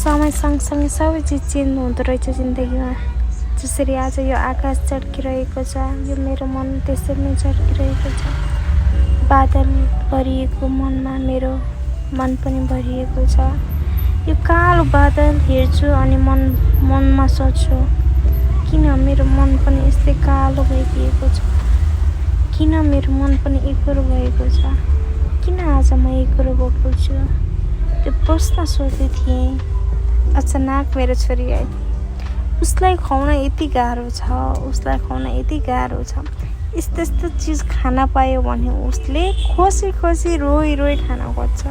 समय सँगसँगै सबै चिज चेन्ज हुँदो रहेछ जिन्दगीमा। जसरी आज यो आकाश चड्किरहेको छ, यो मेरो मन त्यसरी नै चड्किरहेको छ। बादल भरिएको मनमा मेरो मन पनि भरिएको छ। यो कालो बादल हेर्छु अनि मनमा सोच्छु, किन मेरो मन पनि यस्तै कालो भइदिएको छ? किन मेरो मन पनि एकोरो भएको छ? किन आज म एकोरो भएको छु? त्यो प्रश्न सोध्दै थिएँ। अचानक मेरो छोरी आई। उसलाई खुवाउन यति गाह्रो छ, उसलाई खुवाउन यति गाह्रो छ। यस्तो यस्तो चिज खान पायो भने उसले खोसी खोसी रोई रोई खान खोज्छ।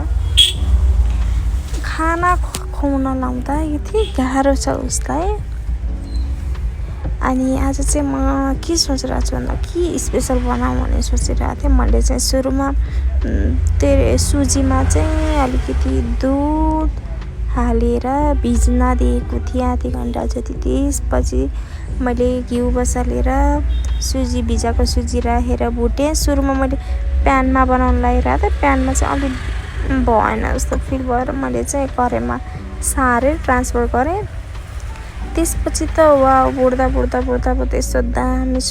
खाना खुवाउन लाउँदा यति गाह्रो छ उसलाई। अनि आज चाहिँ म के सोचिरहेको छु भन्दा के स्पेसल बनाऊँ भनेर सोचिरहेको थिएँ। मैले चाहिँ सुरुमा सुजीमा चाहिँ अलिकति दुध हालेर भिज्न दिएको थिएँ आधी घन्टा जति। त्यसपछि मैले घिउ बसालेर सुजी भिजाएको सुजी राखेर भुटेँ। सुरुमा मैले प्यानमा बनाउन लागिरहेको थिएँ। प्यानमा चाहिँ अलिक भएन जस्तो फिल भएर मैले चाहिँ कराईमा सारेर ट्रान्सफर गरेँ। त्यसपछि त वाउ, बुड्दा यस्तो दामी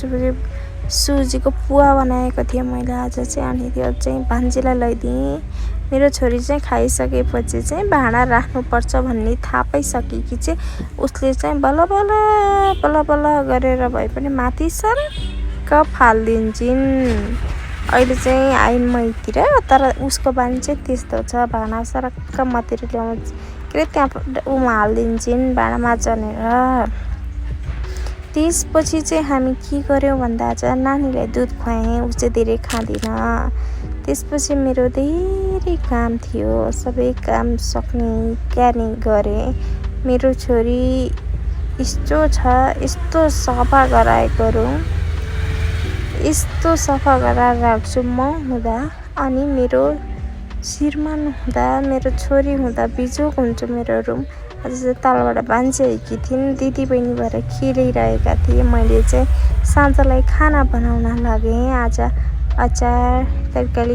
सुजीको पुवा बनाएको थिएँ मैले आज चाहिँ। अनि त्यो चाहिँ भान्जीलाई लैदिएँ। मेरो छोरी चाहिँ खाइसकेपछि चाहिँ भाँडा राख्नुपर्छ भन्ने थाहा पाइसकेकी चाहिँ उसले चाहिँ बल्ल बल्ल गरेर भए पनि माथि सरक्क फालिदिन्छन्। अहिले चाहिँ आइन् मैतिर, तर उसको बानी चाहिँ त्यस्तो छ, भाँडा सरक्क माथि ल्याउँछ के अरे त्यहाँ हालिदिन्छन् भाँडामा चनेर। त्यसपछि चाहिँ हामी के गर्यौँ भन्दा चाहिँ नानीलाई दुध खुवाएँ, ऊ चाहिँ धेरै खाँदिन। त्यसपछि मेरो धेरै काम थियो, सबै काम क्यानी गरेँ। मेरो छोरी यस्तो छ, यस्तो सफा गराएको रुम, यस्तो सफा गराएर राख्छु म हुँदा। अनि मेरो श्रीमान हुँदा, मेरो छोरी हुँदा बिजोग हुन्छ मेरो रुम। आज चाहिँ तलबाट भान्जिआएकी थिइन्, दिदी बहिनी भएर खेलिरहेका थिएँ। मैले चाहिँ साँझलाई खाना बनाउन लागेँ। आज अचार तरकारी